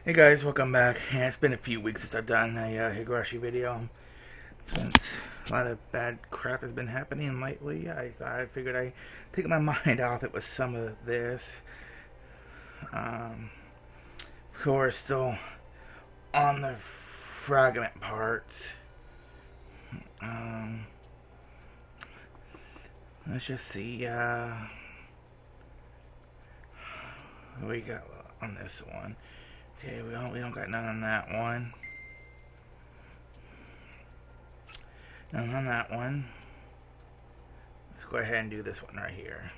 Hey guys, welcome back. Yeah, it's been a few weeks since I've done a Higurashi video. Since a lot of bad crap has been happening lately, I figured I'd take my mind off it with some of this. Um, of course, still on the fragment parts. Um, let's just see what we got on this one. Okay, we don't got none on that one. None on that one. Let's go ahead and do this one right here.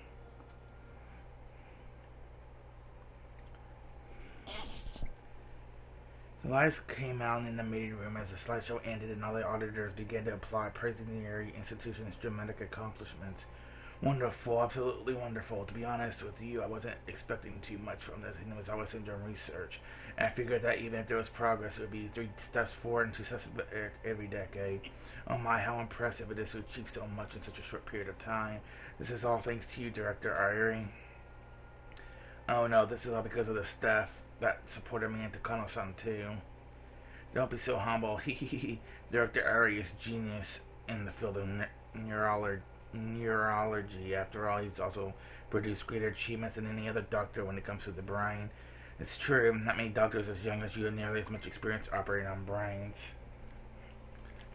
The lights came out in the meeting room as the slideshow ended and all the auditors began to applaud, praising the area institution's dramatic accomplishments. Wonderful, absolutely wonderful. To be honest with you, I wasn't expecting too much from this, and it was always syndrome research. And I figured that even if there was progress, it would be 3 steps forward and 2 steps back every decade. Oh my, how impressive it is to achieve so much in such a short period of time. This is all thanks to you, Director Irie. Oh no, this is all because of the staff that supported me and Takano-san too. Don't be so humble. Director Ari is genius in the field of neurology. After all, he's also produced greater achievements than any other doctor when it comes to the brain. It's true, not many doctors as young as you have nearly as much experience operating on brains.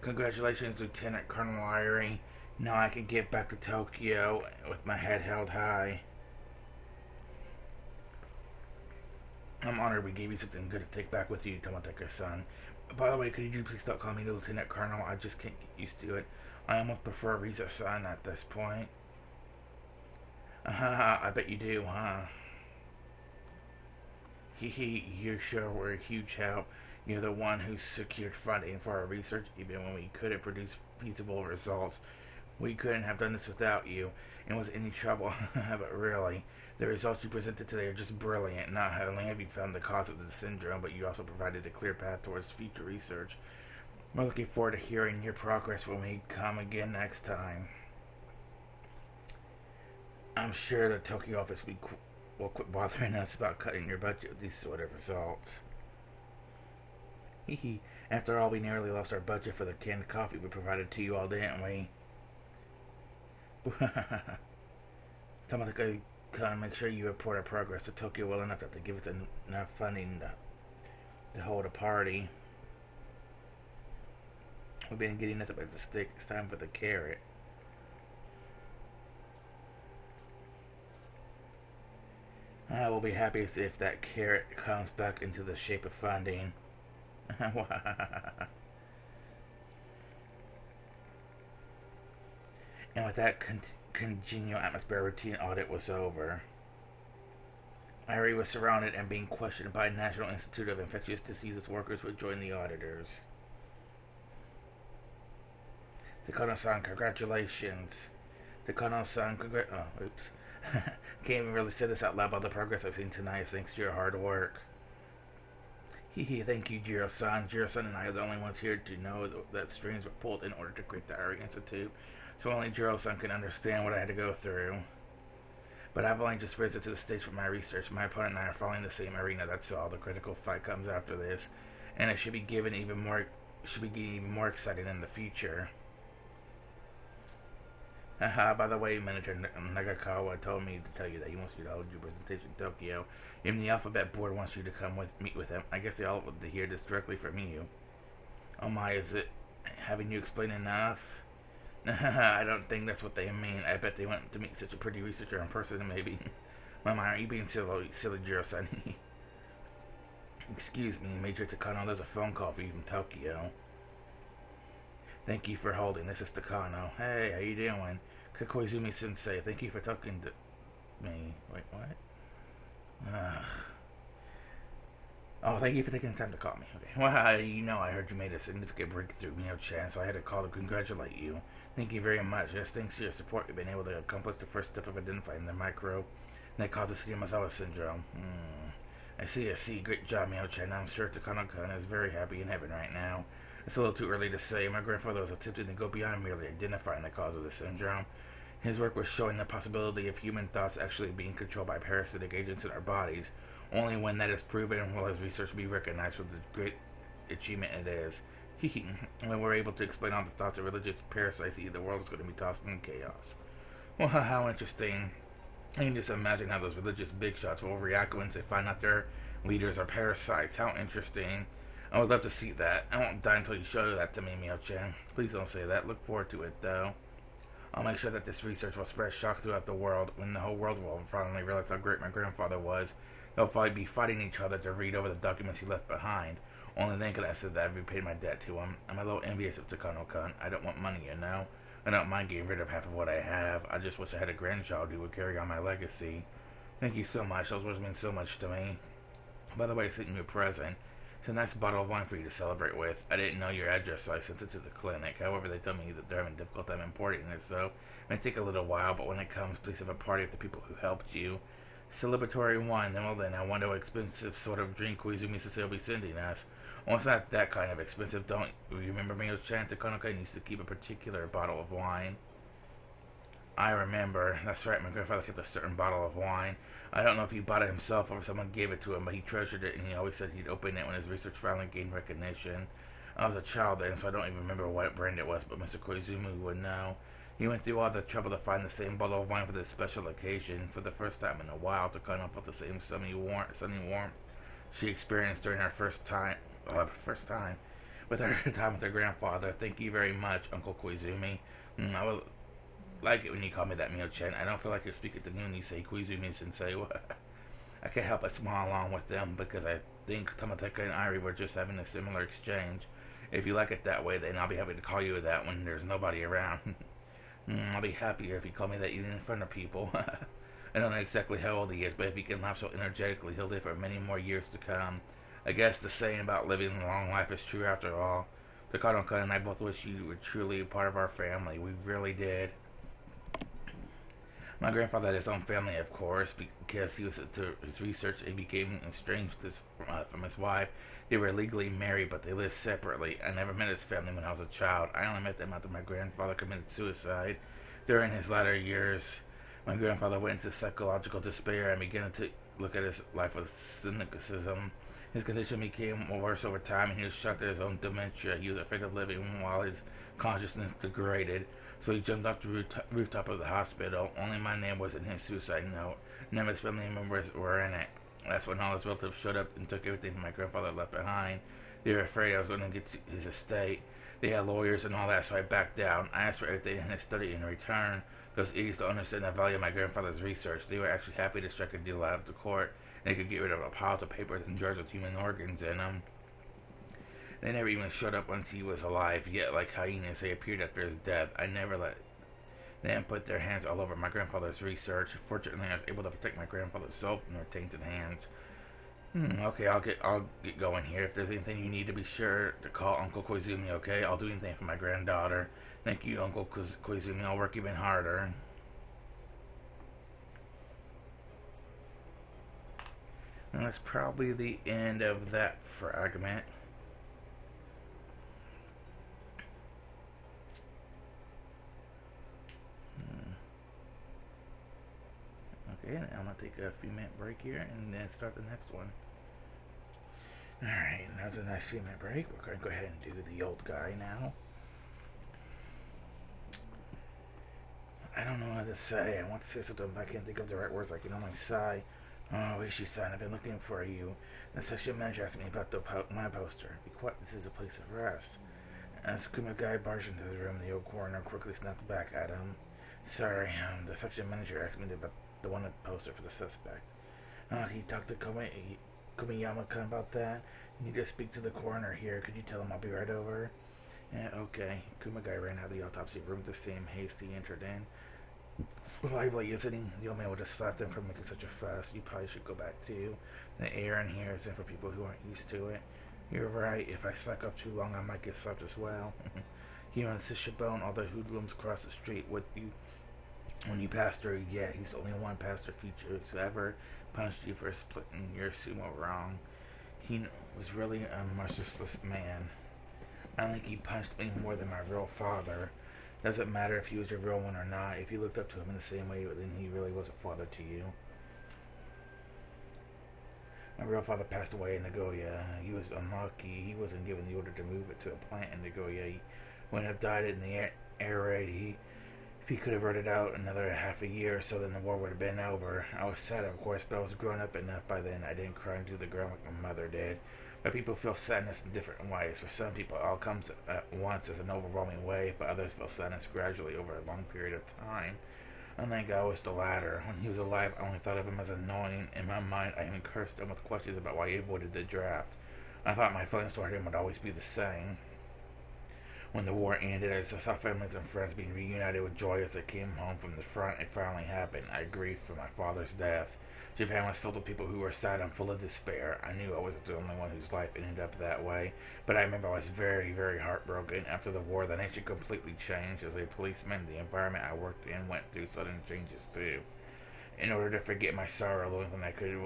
Congratulations, Lieutenant Colonel Irie. Now I can get back to Tokyo with my head held high. I'm honored we gave you something good to take back with you, Tomateka-san. By the way, could you please stop calling me Lieutenant Colonel? I just can't get used to it. I almost prefer Riza-san at this point. I bet you do, huh? You sure were a huge help. You're the one who secured funding for our research, even when we couldn't produce feasible results. We couldn't have done this without you. It wasn't any trouble, but really, the results you presented today are just brilliant. Not only have you found the cause of the syndrome, but you also provided a clear path towards future research. We're looking forward to hearing your progress when we come again next time. I'm sure the Tokyo office will quit bothering us about cutting your budget with these sort of results. Hee. After all, we nearly lost our budget for the canned coffee we provided to you all, didn't we? Tamataka-kun, make sure you report our progress to Tokyo well enough to give us enough funding to hold a party. We've been getting nothing but the stick. It's time for the carrot. I will be happiest if that carrot comes back into the shape of funding. And with that congenial atmosphere, routine audit was over. Irie was surrounded and being questioned by National Institute of Infectious Diseases workers who joined the auditors. Takano-san, congratulations. Takano-san, oops. Can't even really say this out loud about the progress I've seen tonight thanks to your hard work. Thank you, Jiro-san. Jiro-san and I are the only ones here to know that strings were pulled in order to create the Irie Institute, so only Jiro-san can understand what I had to go through. But I've only just risen to the stage for my research. My opponent and I are following the same arena, that's all. The critical fight comes after this, and it should be getting even more exciting in the future. Haha, by the way, Manager Nagakawa told me to tell you that he wants you to hold your presentation in Tokyo. Even the Alphabet Board wants you to meet with him. I guess they all want to hear this directly from you. Oh my, is it having you explain enough? I don't think that's what they mean. I bet they want to meet such a pretty researcher in person, maybe. Mama, aren't you being silly, Jiro-san? Excuse me, Major Takano, there's a phone call for you from Tokyo. Thank you for holding. This is Takano. Hey, how you doing? Koizumi-sensei, thank you for talking to me. Wait, what? Oh, thank you for taking the time to call me. Okay. Well, I heard you made a significant breakthrough, Chan, so I had to call to congratulate you. Thank you very much. Yes, thanks to your support, you've been able to accomplish the first step of identifying the microbe that causes Shinimazawa syndrome. I see. Great job, Chan. I'm sure Takano-kun is very happy in heaven right now. It's a little too early to say. My grandfather was attempting to go beyond merely identifying the cause of the syndrome. His work was showing the possibility of human thoughts actually being controlled by parasitic agents in our bodies. Only when that is proven will his research be recognized for the great achievement it is. When we're able to explain all the thoughts of religious parasites, the world is going to be tossed in chaos. Well, how interesting. I can just imagine how those religious big shots will react once they find out their leaders are parasites. How interesting. I would love to see that. I won't die until you show that to me, Mio-chan. Please don't say that. Look forward to it, though. I'll make sure that this research will spread shock throughout the world. When the whole world will finally realize how great my grandfather was, they'll probably be fighting each other to read over the documents he left behind. Only then could I say that I've repaid my debt to him. I'm a little envious of Takano-kun. I don't want money, you know? I don't mind getting rid of half of what I have. I just wish I had a grandchild who would carry on my legacy. Thank you so much. Those words mean so much to me. By the way, I sent you a present. It's a nice bottle of wine for you to celebrate with. I didn't know your address, so I sent it to the clinic. However, they told me that they're having a difficult time importing it, so it may take a little while, but when it comes, please have a party with the people who helped you. Celebratory wine, then I wonder what expensive sort of drink Koizumi-sensei will be sending us. Well, it's not that kind of expensive. Don't you remember Mio-chan? Takano-kun used to keep a particular bottle of wine. I remember. That's right, my grandfather kept a certain bottle of wine. I don't know if he bought it himself or if someone gave it to him, but he treasured it, and he always said he'd open it when his research finally gained recognition. I was a child then, so I don't even remember what brand it was, but Mr. Koizumi would know. He went through all the trouble to find the same bottle of wine for this special occasion. For the first time in a while, Takano felt the same sunny warmth she experienced during her first time with her time with her grandfather. Thank you very much, Uncle Koizumi. I would like it when you call me that, Mio-chan. I don't feel like you're speaking to me when you say Koizumi-sensei. I can't help but smile along with them because I think Tomateka and Irie were just having a similar exchange. If you like it that way, then I'll be happy to call you that when there's nobody around. I'll be happier if you call me that even in front of people. I don't know exactly how old he is, but if he can laugh so energetically, he'll live for many more years to come. I guess the saying about living a long life is true after all. Takano-kun and I both wish you were truly a part of our family. We really did. My grandfather had his own family, of course, because he was into his research. He became estranged from his wife. They were legally married, but they lived separately. I never met his family when I was a child. I only met them after my grandfather committed suicide. During his latter years, my grandfather went into psychological despair and began to look at his life with cynicism. His condition became worse over time, and he was shocked at his own dementia. He was afraid of living while his consciousness degraded. So he jumped off the rooftop of the hospital. Only my name was in his suicide note. None of his family members were in it. That's when all his relatives showed up and took everything my grandfather left behind. They were afraid I was going to get to his estate. They had lawyers and all that, so I backed down. I asked for everything in his study in return. Those idiots don't understand the value of my grandfather's research. They were actually happy to strike a deal out of the court. They could get rid of a piles of papers and jars with human organs in them. They never even showed up once he was alive, yet like hyenas, they appeared after his death. I never let them put their hands all over my grandfather's research. Fortunately, I was able to protect my grandfather's soul from their tainted hands. Okay, I'll get going here. If there's anything you need, to be sure to call Uncle Koizumi, okay? I'll do anything for my granddaughter. Thank you, Uncle Koizumi. I'll work even harder. And that's probably the end of that fragment. Okay, I'm going to take a few minute break here and then start the next one. Alright, now's a nice few minute break. We're going to go ahead and do the old guy now. I don't know what to say. I want to say something, but I can't think of the right words. I can only sigh. Oh, Ishii-san, I've been looking for you. The section manager asked me about my poster. Be quiet, this is a place of rest. As Kumagai barged into his room, the old coroner quickly snapped back at him. Sorry, the section manager asked me about the wanted poster for the suspect. He talked to Kumiyama-kun about that. You need to speak to the coroner here. Could you tell him I'll be right over? Okay. Kumagai ran out of the autopsy room with the same haste he entered in. Lively, isn't he? The old man would have slapped him for making such a fuss. You probably should go back too. The air in here isn't for people who aren't used to it. You're right. If I slack off too long, I might get slapped as well. Here on Sishibone, all the hoodlums cross the street with you. When you pass through, yeah, he's only one past their features who ever punched you for splitting your sumo wrong. He was really a merciless man. I think he punched me more than my real father. Doesn't matter if he was your real one or not. If you looked up to him in the same way, then he really was a father to you. My real father passed away in Nagoya. He was unlucky. He wasn't given the order to move it to a plant in Nagoya. He wouldn't have died in the air raid. If he could have rode it out another half a year or so, then the war would have been over. I was sad, of course, but I was grown up enough by then. I didn't cry into the ground like my mother did. But people feel sadness in different ways. For some people, it all comes at once as an overwhelming wave, but others feel sadness gradually over a long period of time. I think I was the latter. When he was alive, I only thought of him as annoying. In my mind, I even cursed him with questions about why he avoided the draft. I thought my feelings toward him would always be the same. When the war ended, I saw families and friends being reunited with joy as they came home from the front. It finally happened. I grieved for my father's death. Japan was filled with people who were sad and full of despair. I knew I wasn't the only one whose life ended up that way, but I remember I was very, very heartbroken. After the war, the nation completely changed. As a policeman, the environment I worked in went through sudden changes too. In order to forget my sorrow, the only thing I could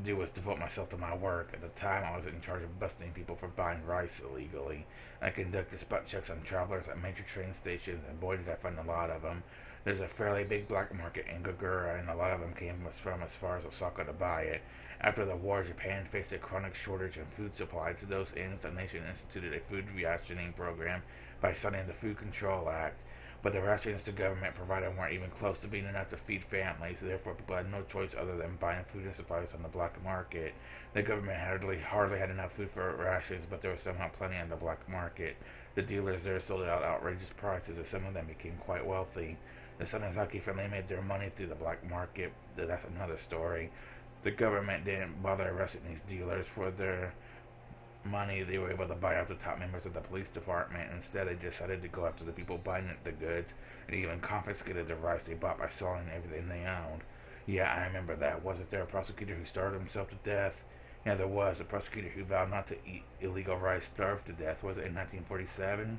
do was devote myself to my work. At the time, I was in charge of busting people for buying rice illegally. I conducted spot checks on travelers at major train stations, and boy did I find a lot of them. There's a fairly big black market in Higurashi, and a lot of them came from as far as Osaka to buy it. After the war, Japan faced a chronic shortage in food supply. To those ends, the nation instituted a food rationing program by signing the Food Control Act. But the rations the government provided weren't even close to being enough to feed families, therefore people had no choice other than buying food and supplies on the black market. The government hardly had enough food for rations, but there was somehow plenty on the black market. The dealers there sold it at outrageous prices, and some of them became quite wealthy. The Sanazaki family made their money through the black market. That's another story. The government didn't bother arresting these dealers for their money. They were able to buy out the top members of the police department. Instead, they decided to go after the people buying the goods and even confiscated the rice they bought by selling everything they owned. Yeah, I remember that. Wasn't there a prosecutor who starved himself to death? Yeah, there was. A prosecutor who vowed not to eat illegal rice starved to death. Was it in 1947?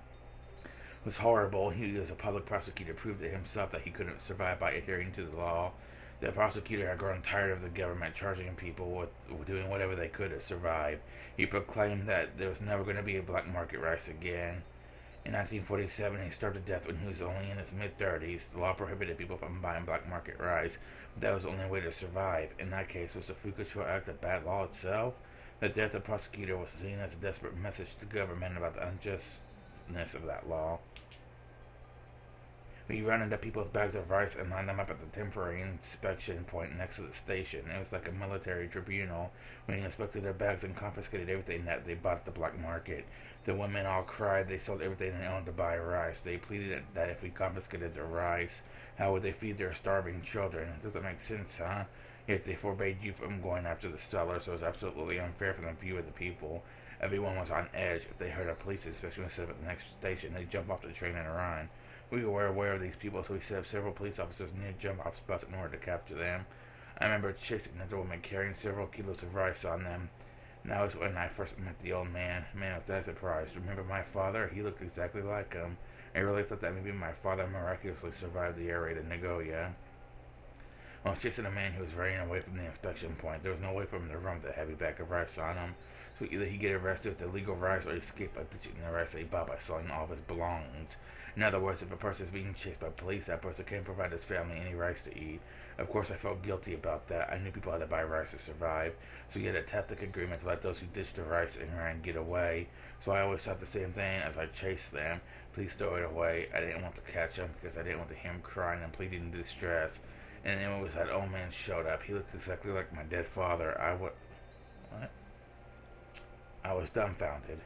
It was horrible. He, as a public prosecutor, proved to himself that he couldn't survive by adhering to the law. The prosecutor had grown tired of the government charging people with doing whatever they could to survive. He proclaimed that there was never going to be a black market rice again. In 1947, he starved to death when he was only in his mid-30s. The law prohibited people from buying black market rice, but that was the only way to survive. In that case, was the Food Control Act a bad law itself? The death of the prosecutor was seen as a desperate message to the government about the unjustness of that law. We rounded up people with bags of rice and lined them up at the temporary inspection point next to the station. It was like a military tribunal. We inspected their bags and confiscated everything that they bought at the black market. The women all cried. They sold everything they owned to buy rice. They pleaded that if we confiscated their rice, how would they feed their starving children? It doesn't make sense, huh? Yet they forbade you from going after the seller, so it was absolutely unfair for them to view of the people. Everyone was on edge. If they heard a police inspection set up at the next station, they'd jump off the train and run. We were aware of these people, so we set up several police officers near jump-off spots in order to capture them. I remember chasing another woman carrying several kilos of rice on them. And that was when I first met the old man. Man, I was that surprised. Remember my father? He looked exactly like him. I really thought that maybe my father miraculously survived the air raid in Nagoya. I was chasing a man who was running away from the inspection point. There was no way for him to run with a heavy bag of rice on him. So either he'd get arrested with illegal rice or escape by ditching the rice that he bought by selling all of his belongings. In other words, if a person is being chased by police, that person can't provide his family any rice to eat. Of course, I felt guilty about that. I knew people had to buy rice to survive, so he had a tacit agreement to let those who ditched the rice and ran get away. So I always thought the same thing as I chased them. Please throw it away. I didn't want to catch him because I didn't want to hear him crying and pleading in distress. And then when that old man showed up, he looked exactly like my dead father. What? I was dumbfounded.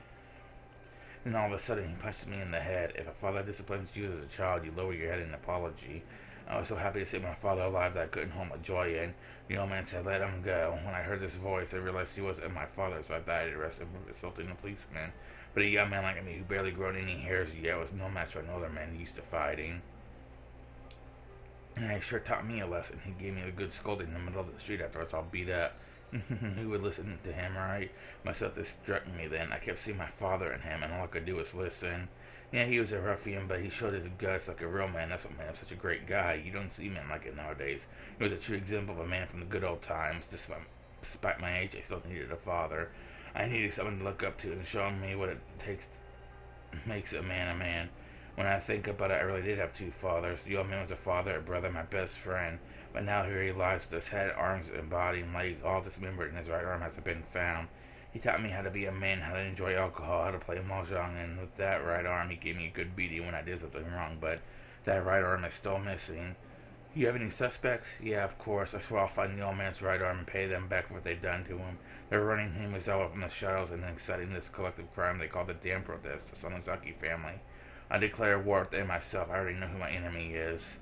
Then all of a sudden, he punched me in the head. If a father disciplines you as a child, you lower your head in apology. I was so happy to see my father alive that I couldn't hold my joy in. The old man said, "Let him go." When I heard this voice, I realized he wasn't my father, so I thought I'd arrest him for assaulting a policeman. But a young man like me who barely grown any hairs yet was no match for an older man used to fighting. And he sure taught me a lesson. He gave me a good scolding in the middle of the street after I was all beat up. Who would listen to him, right? Myself, this struck me then. I kept seeing my father in him, and all I could do was listen. Yeah, he was a ruffian, but he showed his guts like a real man. That's what made him such a great guy. You don't see men like it nowadays. He was a true example of a man from the good old times. Despite my age, I still needed a father. I needed someone to look up to and show me what it takes makes a man a man. When I think about it, I really did have two fathers. The old man was a father, a brother, my best friend. But now here he lies with his head, arms, and body and legs all dismembered, and his right arm hasn't been found. He taught me how to be a man, how to enjoy alcohol, how to play mahjong, and with that right arm, he gave me a good beating when I did something wrong. But that right arm is still missing. You have any suspects? Yeah, of course. I swear I'll find the old man's right arm and pay them back for what they've done to him. They're running Himizawa from the shadows and inciting this collective crime they call the Dam Protest, the Sonozaki family. I declare war with them myself. I already know who my enemy is.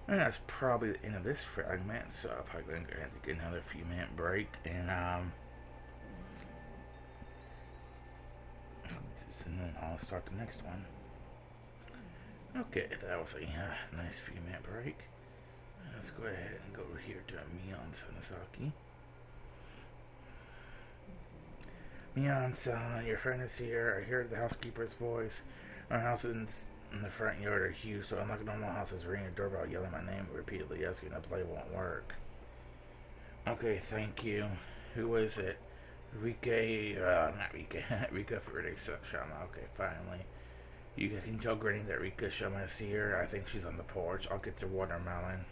And that's probably the end of this fragment, so I'm probably going to have to get another few minute break, and then I'll start the next one. Okay, that was a nice few minute break. Let's go ahead and go over here to Mion Sonozaki. Mion-san, your friend is here. I hear the housekeeper's voice. Our house is in the front yard are huge, so unlike a normal house, is ringing a doorbell, yelling my name, repeatedly asking to play won't work. Okay, thank you. Who is it? Not Rika. Rika Verde Shama. Okay, finally. You can tell Granny that Rika Shama is here. I think she's on the porch. I'll get the watermelon.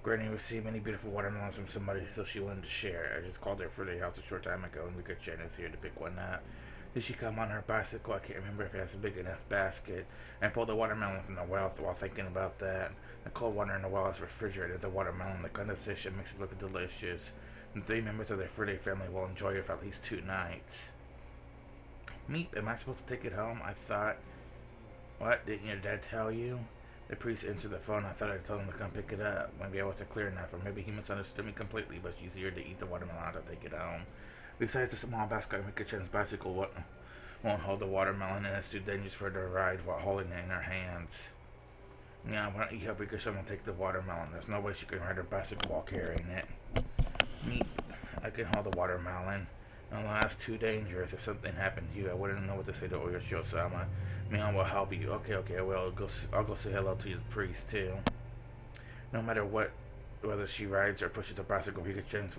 Granny received many beautiful watermelons from somebody, so she wanted to share. I just called her for the house a short time ago, and Rika-chan is here to pick one up. Did she come on her bicycle? I can't remember if it has a big enough basket. I pulled the watermelon from the well while thinking about that. The cold water in the well is refrigerated. The watermelon, the condensation makes it look delicious. And 3 members of the Friday family will enjoy it for at least 2 nights. Meep, am I supposed to take it home? I thought... What? Didn't your dad tell you? The priest answered the phone. I thought I told him to come pick it up. Maybe I wasn't clear enough, or maybe he misunderstood me completely, but she's here to eat the watermelon to take it home. Besides, the small basket on Rika-chan's bicycle won't hold the watermelon, and it's too dangerous for her to ride while holding it in her hands. Yeah, why don't you help Rika-chan take the watermelon? There's no way she can ride her bicycle while carrying it. Me, I can hold the watermelon. Unless it's too dangerous. If something happened to you, I wouldn't know what to say to Oyoshi-sama. Mion will help you. Okay, I will. I'll go say hello to the priest, too. No matter whether she rides or pushes a bicycle, Rika-chan's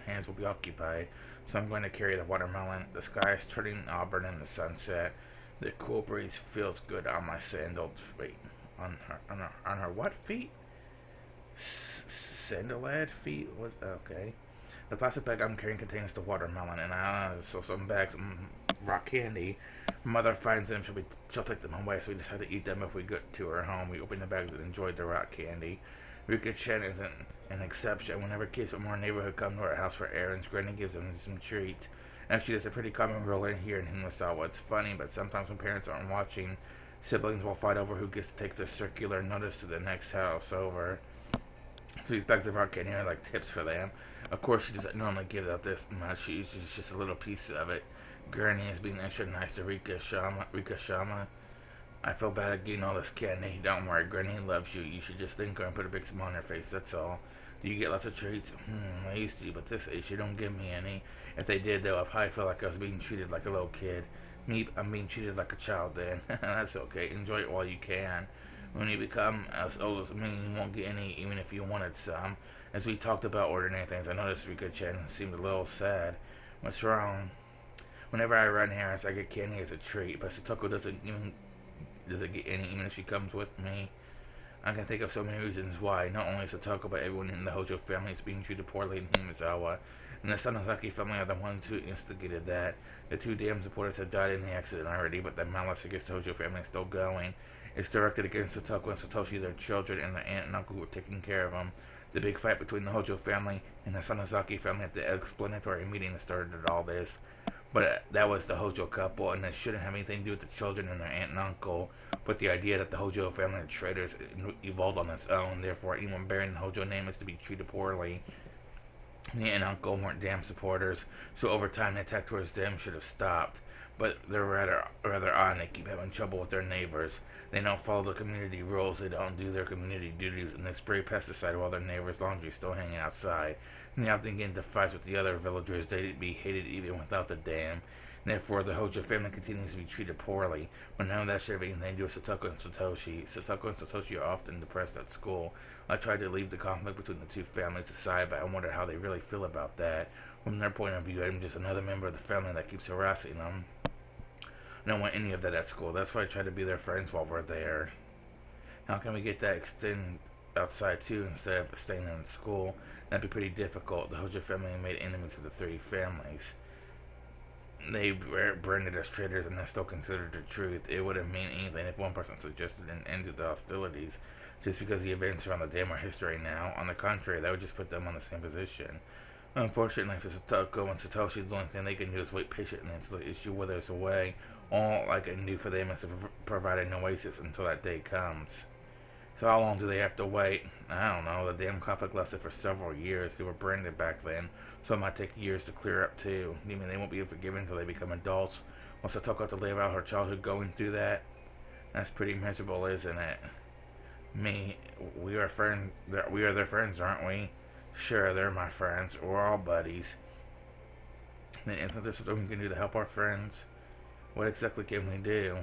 hands will be occupied. So I'm going to carry the watermelon. The sky is turning auburn in the sunset. The cool breeze feels good on my sandaled feet. On her what feet? Sandaled feet? What? Okay. The plastic bag I'm carrying contains the watermelon, and so some bags of rock candy. Mother finds them, she'll take them away, so we decide to eat them if we get to her home. We open the bags and enjoy the rock candy. Rika-chan isn't an exception. Whenever kids from our neighborhood come to our house for errands, Granny gives them some treats. Actually, it's a pretty common rule in here in Himisawa. It's funny, but sometimes when parents aren't watching, siblings will fight over who gets to take the circular notice to the next house over. So these bags of rock candy are like tips for them. Of course, she doesn't normally give out this much. She uses just a little piece of it. Granny is being extra nice to Rika-shama. I feel bad at getting all this candy. Don't worry, Granny loves you. You should just thank her and put a big smile on her face, that's all. Do you get lots of treats? I used to, but this age, she don't give me any. If they did, though, I'd probably feel like I was being treated like a little kid. Me, I'm being treated like a child then. That's okay. Enjoy it while you can. When you become as old as me, you won't get any, even if you wanted some. As we talked about ordinary things, I noticed Rika-chan seemed a little sad. What's wrong? Whenever I run errands, I get candy as a treat, but Satoko doesn't get any, even if she comes with me. I can think of so many reasons why. Not only Satoko, but everyone in the Hojo family is being treated poorly in Himisawa. And the Sonozaki family are the ones who instigated that. The 2 dam supporters have died in the accident already, but the malice against the Hojo family is still going. It's directed against Satoko and Satoshi, their children, and their aunt and uncle who are taking care of them. The big fight between the Hojo family and the Sonozaki family at the explanatory meeting that started all this. But that was the Hojo couple, and it shouldn't have anything to do with the children and their aunt and uncle. But the idea that the Hojo family are traitors evolved on its own. Therefore, anyone bearing the Hojo name is to be treated poorly. The aunt and uncle weren't dam supporters, so over time the attack towards them should have stopped. But they're rather odd, and they keep having trouble with their neighbors. They don't follow the community rules, they don't do their community duties, and they spray pesticide while their neighbors' laundry is still hanging outside. And they often get into fights with the other villagers. They'd be hated even without the dam. Therefore, the Hojo family continues to be treated poorly, when none of that should have anything to do with Satoko and Satoshi. Satoko and Satoshi are often depressed at school. I tried to leave the conflict between the two families aside, but I wonder how they really feel about that. From their point of view, I'm just another member of the family that keeps harassing them. I don't want any of that at school. That's why I try to be their friends while we're there. How can we get that extend outside too instead of staying in school? That'd be pretty difficult. The Hojo family made enemies of the three families. They were branded as traitors, and that's still considered the truth. It wouldn't mean anything if one person suggested an end to the hostilities just because the events around the dam are history now. On the contrary, that would just put them on the same position. Unfortunately, for Satoko and Satoshi, the only thing they can do is wait patiently until the issue withers away. All I can do for them is to provide an oasis until that day comes. So how long do they have to wait? I don't know. The damn conflict lasted for several years. They were branded back then, so it might take years to clear up too. You mean they won't be forgiven until they become adults? Wants Satoko have to live out her childhood going through that? That's pretty miserable, isn't it? We are friends. We are their friends, aren't we? Sure, they're my friends. We're all buddies. Then isn't there something we can do to help our friends? What exactly can we do?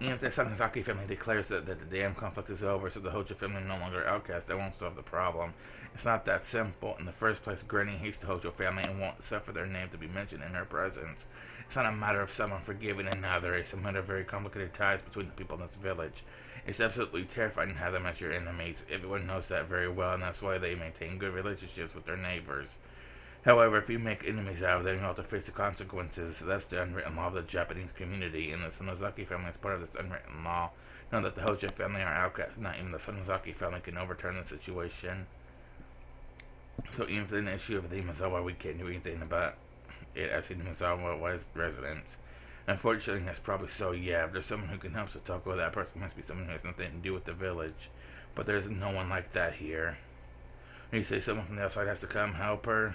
Even if the Sanozaki family declares that the damn conflict is over, so the Hojo family no longer outcast, that won't solve the problem. It's not that simple. In the first place, Granny hates the Hojo family and won't suffer their name to be mentioned in her presence. It's not a matter of someone forgiving another. It's a matter of very complicated ties between the people in this village. It's absolutely terrifying to have them as your enemies. Everyone knows that very well, and that's why they maintain good relationships with their neighbors. However, if you make enemies out of them, you have to face the consequences. That's the unwritten law of the Japanese community, and the Sonozaki family is part of this unwritten law. Now that the Hojo family are outcasts, not even the Sonozaki family can overturn the situation. So even if the issue of the Imazawa, we can't do anything about it as the Imazawa residents. Unfortunately, that's probably so, yeah. If there's someone who can help Satoko, that person must be someone who has nothing to do with the village. But there's no one like that here. You say someone from the outside has to come help her?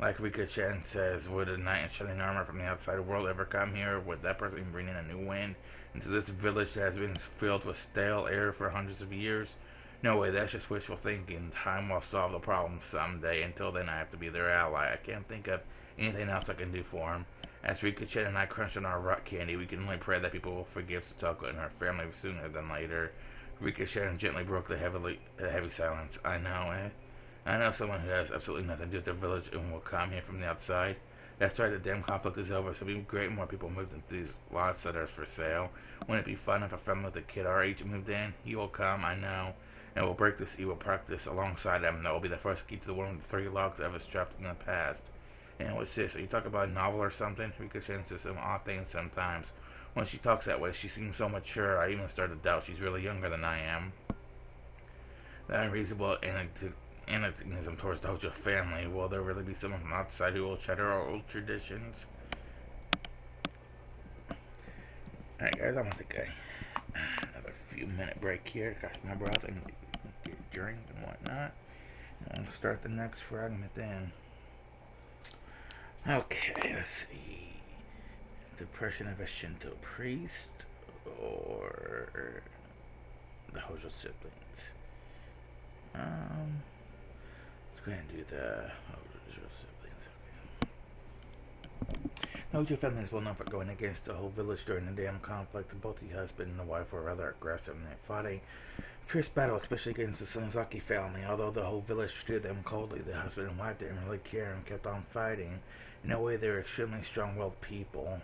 Like Rika-chan says, would a knight in shining armor from the outside world ever come here? Would that person bring in a new wind into this village that has been filled with stale air for hundreds of years? No way, that's just wishful thinking. Time will solve the problem someday. Until then, I have to be their ally. I can't think of anything else I can do for him. As Rika-chan and I crunch on our rock candy, we can only pray that people will forgive Satoko and her family sooner than later. Rika-chan gently broke the heavy silence. I know, eh? I know someone who has absolutely nothing to do with the village and will come here from the outside. That's right, the damn conflict is over, so it'd be great more people moved into these lots that are for sale. Wouldn't it be fun if a family with a kid our age moved in? He will come, I know, and we'll break this evil practice alongside him. That will be the first key to the one with the 3 logs ever strapped in the past. And what's this? Are you talking about a novel or something? Rika-chan says some odd things sometimes. When she talks that way, she seems so mature, I even start to doubt she's really younger than I am. The unreasonable antagonism towards the Hojo family. Will there really be someone from outside who will shatter our old traditions? Alright guys, I'm gonna take another few minute break here, catch my breath and get a drink and whatnot. And we'll start the next fragment then. Okay, let's see. Depression of a Shinto priest or the Hojo siblings. Let's go ahead and do the Hojo siblings. Okay. The Hojo family is well known for going against the whole village during the damn conflict. Both the husband and the wife were rather aggressive and they fought a fierce battle, especially against the Sonozaki family. Although the whole village treated them coldly, the husband and wife didn't really care and kept on fighting. In a way, they were extremely strong-willed people.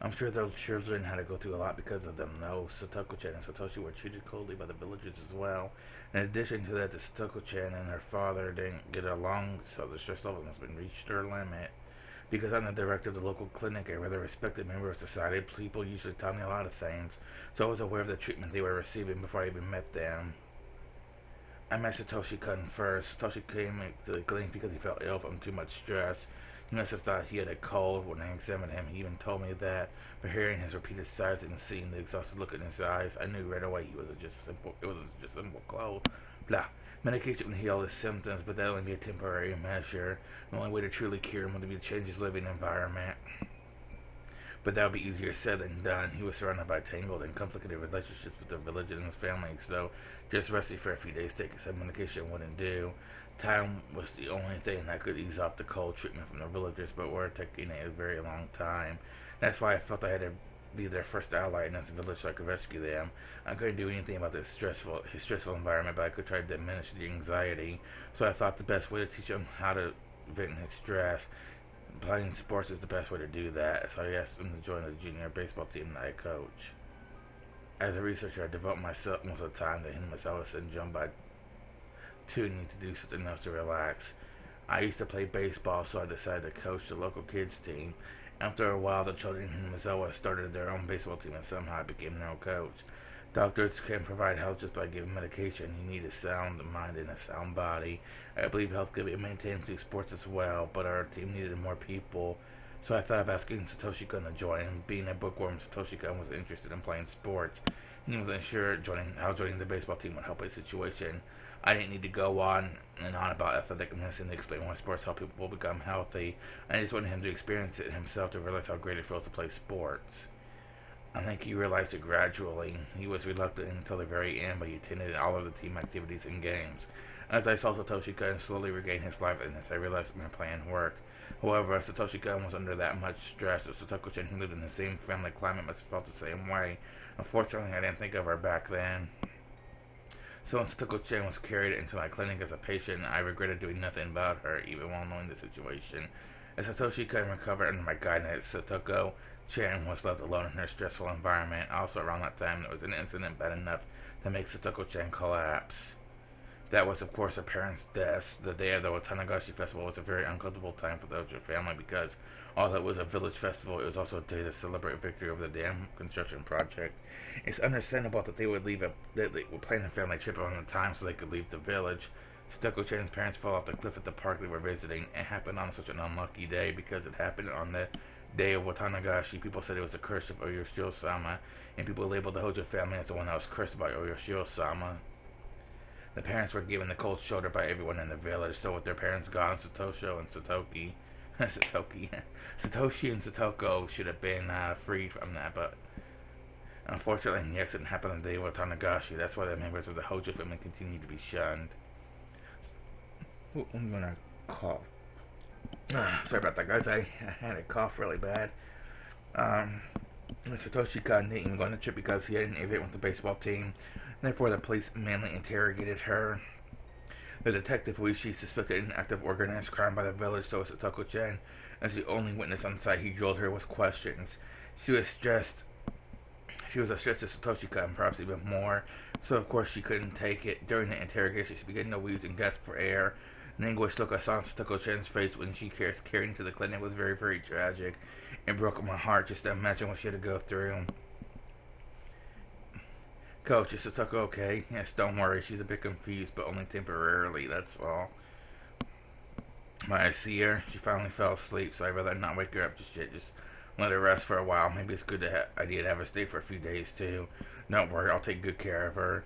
I'm sure their children had to go through a lot because of them, though. Satoko-chan and Satoshi were treated coldly by the villagers as well. In addition to that, the Satoko-chan and her father didn't get along, so the stress level has been reached their limit. Because I'm the director of the local clinic, a rather respected member of society, people usually tell me a lot of things, so I was aware of the treatment they were receiving before I even met them. I met Satoshi-kun first. Satoshi came to the clinic because he felt ill from too much stress. He must have thought he had a cold. When I examined him, he even told me that. But hearing his repeated sighs and seeing the exhausted look in his eyes, I knew right away it was just a simple cold. Blah. Medication would heal his symptoms, but that would only be a temporary measure. The only way to truly cure him would be to change his living environment. but that would be easier said than done. He was surrounded by tangled and complicated relationships with the village and his family, so just resting for a few days taking some medication wouldn't do. Time was the only thing that could ease off the cold treatment from the villagers, but were taking a very long time. That's why I felt I had to be their first ally in this village so I could rescue them. I couldn't do anything about his stressful environment, but I could try to diminish the anxiety. So I thought the best way to teach him how to vent his stress, playing sports is the best way to do that. So I asked him to join the junior baseball team that I coach. As a researcher, I devote myself most of the time to Higurashi syndrome by tuning to do something else to relax. I used to play baseball, so I decided to coach the local kids team. After a while, the children in Mizowa started their own baseball team, and somehow I became their own coach. Doctors can provide health just by giving medication. You need a sound mind and a sound body. I believe health can be maintained through sports as well, but our team needed more people. So I thought of asking Satoshi-kun to join. Being a bookworm, Satoshi-kun was interested in playing sports. He wasn't sure how joining the baseball team would help his situation. I didn't need to go on and on about athletic medicine to explain why sports help people become healthy. I just wanted him to experience it himself to realize how great it feels to play sports. I think he realized it gradually. He was reluctant until the very end, but he attended all of the team activities and games. As I saw Satoshi-kun slowly regain his liveliness, I realized my plan worked. However, Satoshi-kun was under that much stress that Satoko-chan, who lived in the same family climate, must have felt the same way. Unfortunately, I didn't think of her back then. So when Satoko-chan was carried into my clinic as a patient, I regretted doing nothing about her, even while knowing the situation. As Satoshi-kun recovered under my guidance, Satoko-chan was left alone in her stressful environment. Also around that time, there was an incident bad enough to make Satoko-chan collapse. That was, of course, her parents' deaths. The day of the Watanagashi festival was a very uncomfortable time for the Ojo family because, although it was a village festival, it was also a day to celebrate victory over the dam construction project. It's understandable that they would plan a family trip around the time so they could leave the village. Satoko-chan's parents fell off the cliff at the park they were visiting. It happened on such an unlucky day because it happened on the day of Watanagashi. People said it was a curse of Oyoshio-sama, and people labeled the Hojo family as the one that was cursed by Oyoshio-sama. The parents were given the cold shoulder by everyone in the village, so with their parents gone, Satoshi and Satoko should have been freed from that, but unfortunately the accident happened on the day of Watanagashi. That's why the members of the Hojo family continue to be shunned. I'm gonna cough. Sorry about that, guys. I had a cough really bad. Satoshi-kun didn't even go on the trip because he had an event with the baseball team. Therefore, the police mainly interrogated her. The detective, who she suspected an act of organized crime by the village, so was Satoko-chan. As the only witness on site, he drilled her with questions. She was stressed. She was as stressed as Satoshi-kun, perhaps even more. So, of course, she couldn't take it. During the interrogation, she began to wheeze and gasp for air. An anguished look I saw on Satoko-chan's face when she was carried into the clinic was very, very tragic. It broke my heart just to imagine what she had to go through. Coach, is Satoko okay? Yes, don't worry. She's a bit confused, but only temporarily, that's all. Might I see her? She finally fell asleep, so I'd rather not wake her up just yet. Just let her rest for a while. Maybe it's good idea to have her stay for a few days, too. Don't worry, I'll take good care of her.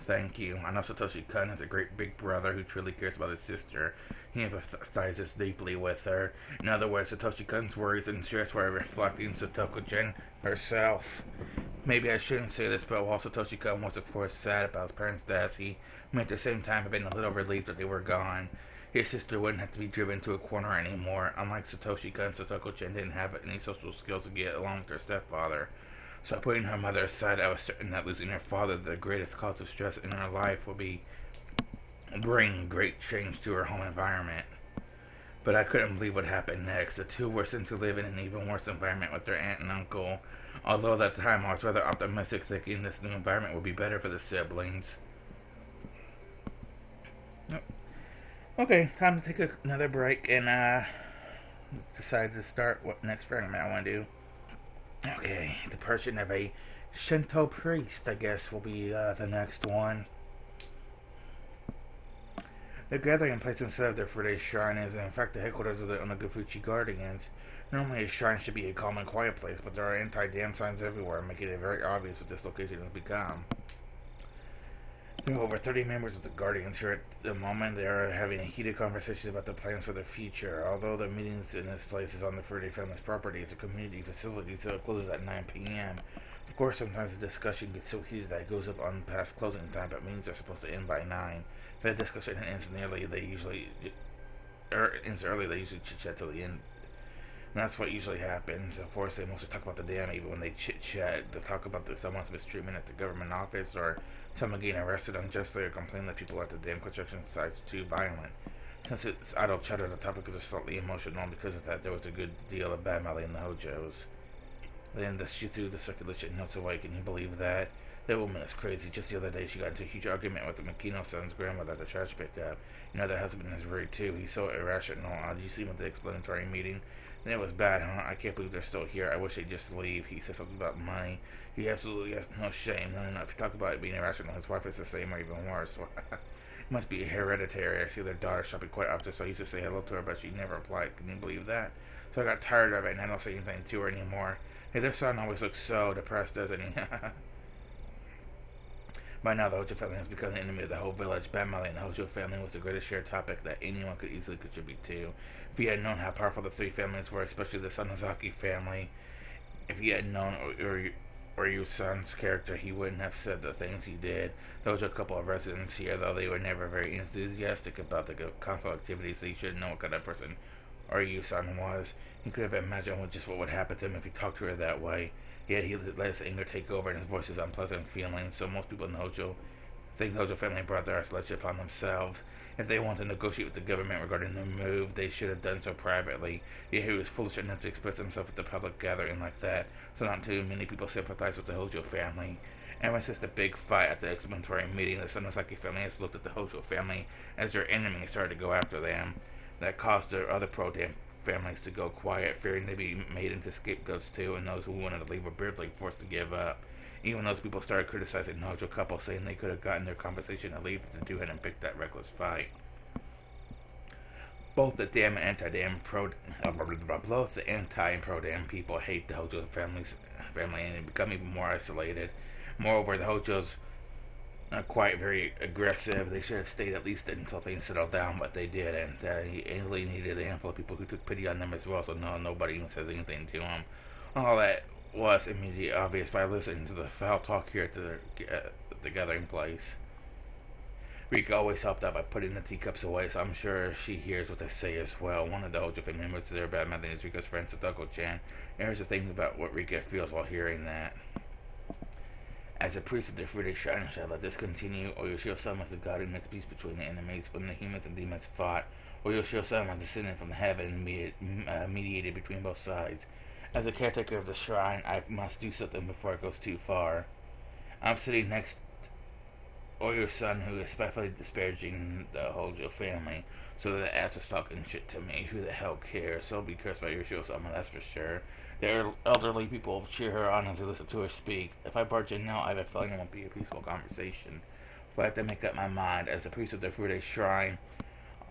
Thank you. I know Satoshi-kun is a great big brother who truly cares about his sister. He empathizes deeply with her. In other words, Satoshi-kun's worries and stress were reflecting Satoko-chan herself. Maybe I shouldn't say this, but while Satoshi-kun was of course sad about his parents' deaths, he at the same time had been a little relieved that they were gone. His sister wouldn't have to be driven to a corner anymore. Unlike Satoshi-kun, Satoko-chan didn't have any social skills to get along with her stepfather. So putting her mother aside, I was certain that losing her father, the greatest cause of stress in her life, would bring great change to her home environment. But I couldn't believe what happened next. The two were sent to live in an even worse environment with their aunt and uncle. Although at the time I was rather optimistic, thinking this new environment would be better for the siblings. Okay, time to take another break and decide to start what next fragment I want to do. Okay, the person of a Shinto priest, I guess, will be the next one. The gathering place instead of their Friday shrine is, in fact, the headquarters of the Onogufuchi Guardians. Normally, a shrine should be a calm and quiet place, but there are anti-dam signs everywhere, making it very obvious what this location has become. There are over 30 members of the Guardians here at the moment. They are having a heated conversation about the plans for the future. Although the meetings in this place is on the Faraday family's property, it's a community facility, so it closes at 9 p.m. Of course, sometimes the discussion gets so heated that it goes up on past closing time, but meetings are supposed to end by 9. If the discussion ends early, they usually chit-chat till the end. And that's what usually happens. Of course, they mostly talk about the dam, even when they chit-chat. They talk about someone's mistreatment at the government office, or someone getting arrested unjustly, or complain that people at the dam construction site are too violent. Since it's idle chatter, the topic is slightly emotional. Because of that, there was a good deal of bad-mouthing in the Hojos. Then she threw the circulation notes away. Can you believe that? That woman is crazy. Just the other day, she got into a huge argument with the Makino-san's grandmother at the trash pickup. You know, that husband is rude, too. He's so irrational. Did you see him at the explanatory meeting? Then it was bad, huh? I can't believe they're still here. I wish they'd just leave. He said something about money. He absolutely has no shame. No. If you talk about it being irrational, his wife is the same or even worse. It must be hereditary. I see their daughter shopping quite often, so I used to say hello to her, but she never replied. Can you believe that? So I got tired of it, and I don't say anything to her anymore. Hey, their son always looks so depressed, doesn't he? By now, the Hojo family has become the enemy of the whole village. Bad-mouthing the Hojo family was the greatest shared topic that anyone could easily contribute to. If he had known how powerful the three families were, especially the Sonozaki family, if he had known Oryu's character, he wouldn't have said the things he did. There was a couple of residents here, though they were never very enthusiastic about the council activities. They should know what kind of person Oryu-san was. He could have imagined just what would happen to him if he talked to her that way. Yet he let his anger take over, and his voice is unpleasant feelings. So most people in the Hojo think the Hojo family brought their isolation upon themselves. If they want to negotiate with the government regarding the move, they should have done so privately. Yet he was foolish enough to express himself at the public gathering like that, so not too many people sympathize with the Hojo family. Ever since the big fight at the explanatory meeting, the Sonozaki family has looked at the Hojo family as their enemy and started to go after them. That caused their other pro-dam families to go quiet, fearing they'd be made into scapegoats too, and those who wanted to leave were brutally forced to give up. Even those people started criticizing the Hojo couple, saying they could have gotten their conversation to leave if the two hadn't picked that reckless fight. Both the anti and pro-dam people hate the Hojo family and become even more isolated. Moreover, the Hojos are quite very aggressive. They should have stayed at least until things settled down, but they didn't. He alienated a handful of people who took pity on them as well, so nobody even says anything to him. All that was immediately obvious by listening to the foul talk here at the gathering place. Rika always helped out by putting the teacups away, so I'm sure she hears what they say as well. One of the Hojo family members there bad mouthing is Rika's friend Satoko-chan. And here's the thing about what Rika feels while hearing that. As a priest of the Faraday Shrine, shall let this continue? Oyoshio-sama is the god who makes peace between the enemies. When the humans and demons fought, Oyoshio-sama descended from heaven and mediated between both sides. As a caretaker of the shrine, I must do something before it goes too far. I'm sitting next Oyo-san, who is spitefully disparaging the Hojo family, so that the ass is talking shit to me. Who the hell cares? So be cursed by Yoshio-sama, that's for sure. The elderly people cheer her on as they listen to her speak. If I barge in now, I have a feeling it won't be a peaceful conversation. But I have to make up my mind. As a priest of the Faraday Shrine,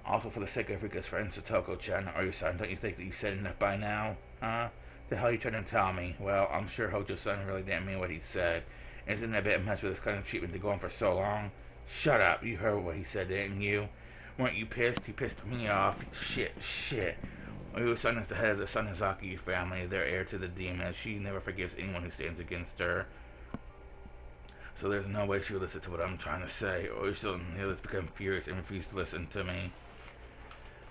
also for the sake of Rika's friend Satoko-chan, Oyo-san, don't you think that you said enough by now? Huh? The hell are you trying to tell me? Well, I'm sure Hojo-san really didn't mean what he said. Isn't it a bit much for this kind of treatment to go on for so long? Shut up. You heard what he said, didn't you? Weren't you pissed? He pissed me off. Shit. Oyo-san is the head of the Sonozaki family. They're heir to the demon. She never forgives anyone who stands against her. So there's no way she would listen to what I'm trying to say. Oyo-san has become furious and refused to listen to me.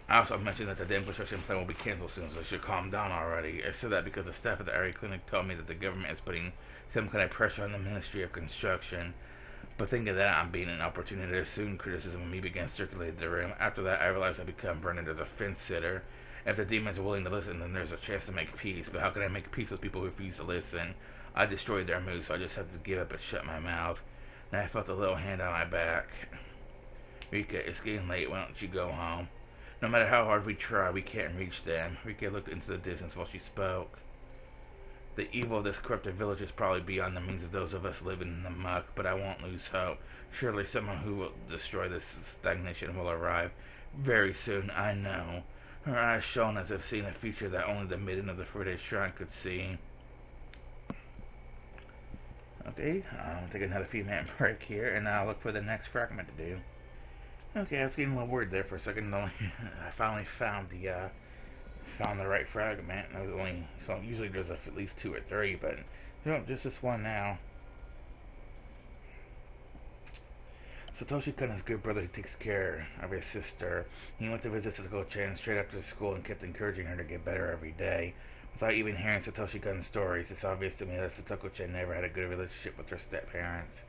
I also mentioned that the dam construction plan will be canceled soon, so I should calm down already. I said that because the staff at the area clinic told me that the government is putting some kind of pressure on the Ministry of Construction. But thinking that I'm being an opportunity, soon criticism of me began circulating the room. After that, I realized I'd become branded as a fence sitter. If the demons are willing to listen, then there's a chance to make peace. But how can I make peace with people who refuse to listen? I destroyed their mood, so I just had to give up and shut my mouth. Now I felt a little hand on my back. Rika, it's getting late. Why don't you go home? No matter how hard we try, we can't reach them. Rika looked into the distance while she spoke. The evil of this corrupted village is probably beyond the means of those of us living in the muck, but I won't lose hope. Surely someone who will destroy this stagnation will arrive very soon, I know. Her eyes shone as if seeing a future that only the maiden of the Faraday Shrine could see. Okay, take another few minute break here, and I'll look for the next fragment to do. Okay, I was getting a little worried there for a second. I finally found the right fragment. I was only so usually there's at least 2 or 3, but just this one now. Satoshi Kon is a good brother who takes care of his sister. He went to visit Satoko-chan straight after school and kept encouraging her to get better every day. Without even hearing Satoshi Kon's stories, it's obvious to me that Satoko-chan never had a good relationship with her step-parents.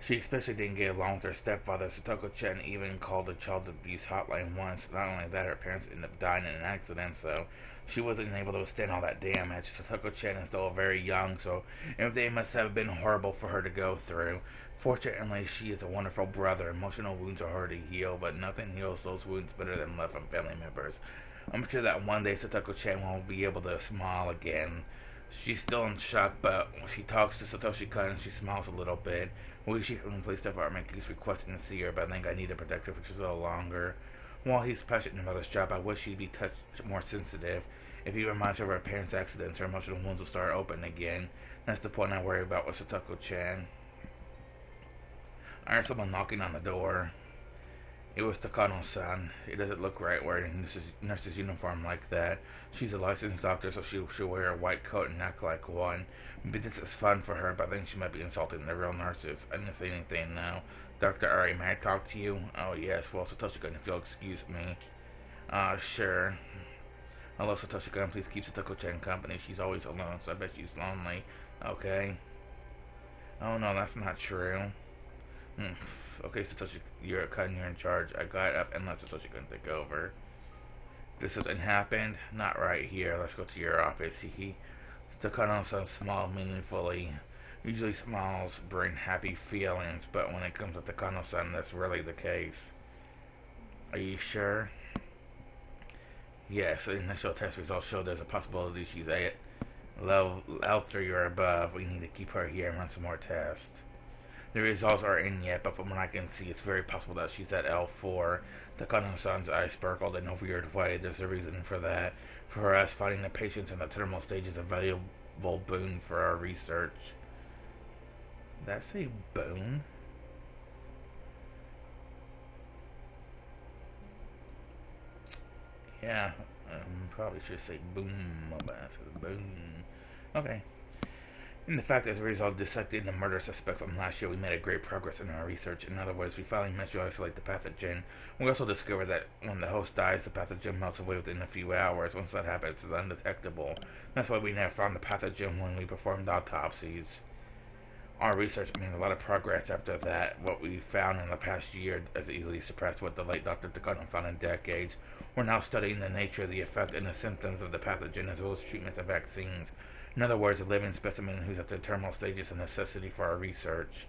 She especially didn't get along with her stepfather. Satoko-chan even called the child abuse hotline once. Not only that, her parents ended up dying in an accident, so she wasn't able to withstand all that damage. Satoko-chan is still very young, so everything must have been horrible for her to go through. Fortunately, she is a wonderful brother. Emotional wounds are hard to heal, but nothing heals those wounds better than love from family members. I'm sure that one day Satoko-chan will be able to smile again. She's still in shock, but when she talks to Satoshi Kon, she smiles a little bit. She from the police department keeps requesting to see her, but I think I need to protect her for just a little longer. While he's passionate about his job, I wish he'd be touched more sensitive. If he reminds her of her parents' accidents, her emotional wounds will start open again. That's the point I worry about with Satoko-chan. I heard someone knocking on the door. It was Takano-san. It doesn't look right wearing a nurse's uniform like that. She's a licensed doctor, so she should wear a white coat and act like one. But this is fun for her, but I think she might be insulting the real nurses. I didn't say anything now. Dr. Ari, may I talk to you? Oh, yes. Well, Satoshi-kun, if you'll excuse me. Sure. Hello, Satoshi-kun. Please keep Satoko-chan company. She's always alone, so I bet she's lonely. Okay. Oh, no, that's not true. Okay, Satoshi, you're in charge. I got up and let Satoshi-kun take over. This hasn't happened? Not right here. Let's go to your office. Takano-san smiled meaningfully. Usually smiles bring happy feelings, but when it comes to Takano-san, that's really the case. Are you sure? Yes, the initial test results show there's a possibility she's at level L3 or above. We need to keep her here and run some more tests. The results aren't in yet, but from what I can see, it's very possible that she's at L4. Takano-san's eyes sparkled in a weird way. There's a reason for that. For us, finding the patients in the terminal stage is a valuable boon for our research. That's a boon? Yeah, probably should say boom, but it says boom. Okay. In the fact, as a result of dissecting the murder suspect from last year, we made a great progress in our research. In other words, we finally managed to isolate the pathogen. We also discovered that when the host dies, the pathogen melts away within a few hours. Once that happens, it's undetectable. That's why we never found the pathogen when we performed autopsies. Our research made a lot of progress after that. What we found in the past year has easily surpassed what the late Dr. Takano found in decades. We're now studying the nature, the effect, and the symptoms of the pathogen, as well as treatments and vaccines. In other words, a living specimen who's at the terminal stage is a necessity for our research.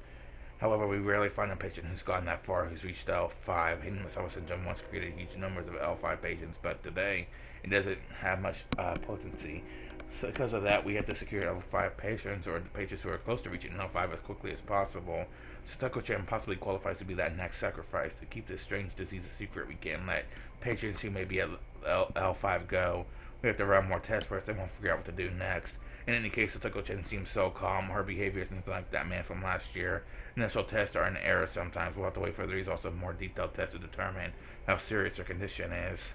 However, we rarely find a patient who's gone that far, who's reached L5. Higurashi syndrome once created huge numbers of L5 patients, but today it doesn't have much potency. So because of that, we have to secure L5 patients, or the patients who are close to reaching L5 as quickly as possible. Satoko-chan possibly qualifies to be that next sacrifice. To keep this strange disease a secret, we can't let patients who may be at L5 go. We have to run more tests first, then we'll figure out what to do next. In any case, Satoko-chan seems so calm. Her behavior is nothing like that man from last year. Initial tests are in error sometimes. We'll have to wait for the results of more detailed tests to determine how serious her condition is.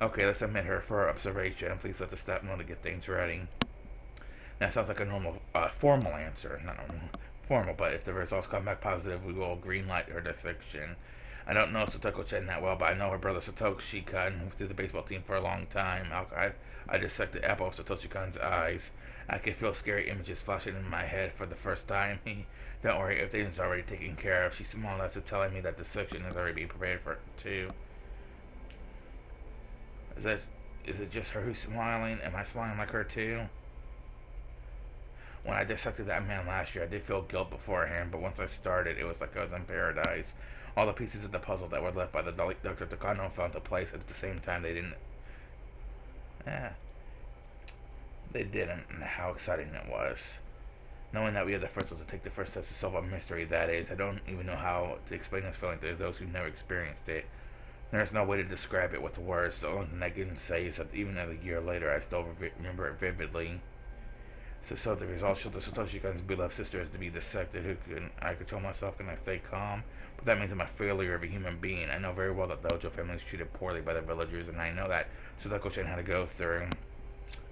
Okay, let's admit her for observation. Please let the staff know to get things ready. That sounds like a normal, formal answer. Not normal, formal, but if the results come back positive, we will greenlight her dissection. I don't know Satoko-chan that well, but I know her brother Satoshi-kun, who was through the baseball team for a long time. I dissected the apple of Satoshi-kun's eyes. I can feel scary images flashing in my head for the first time. Don't worry, everything's already taken care of. She smiled as if telling me that dissection is already being prepared for too. Is it just her who's smiling? Am I smiling like her too? When I dissected that man last year, I did feel guilt beforehand, but once I started, it was like I was in paradise. All the pieces of the puzzle that were left by the Dr. Takano fell into place, and at the same time, they didn't. They didn't, and how exciting it was. Knowing that we are the first ones to take the first steps to solve a mystery, that is, I don't even know how to explain this feeling to those who never experienced it. There's no way to describe it with words. The only thing I can say is that even a year later, I still remember it vividly. So the result showed the Satoshi-kun's beloved sister is to be dissected. I control myself? Can I stay calm? But that means I'm a failure of a human being. I know very well that the Dojo family is treated poorly by the villagers, and I know that Satoko-chan had to go through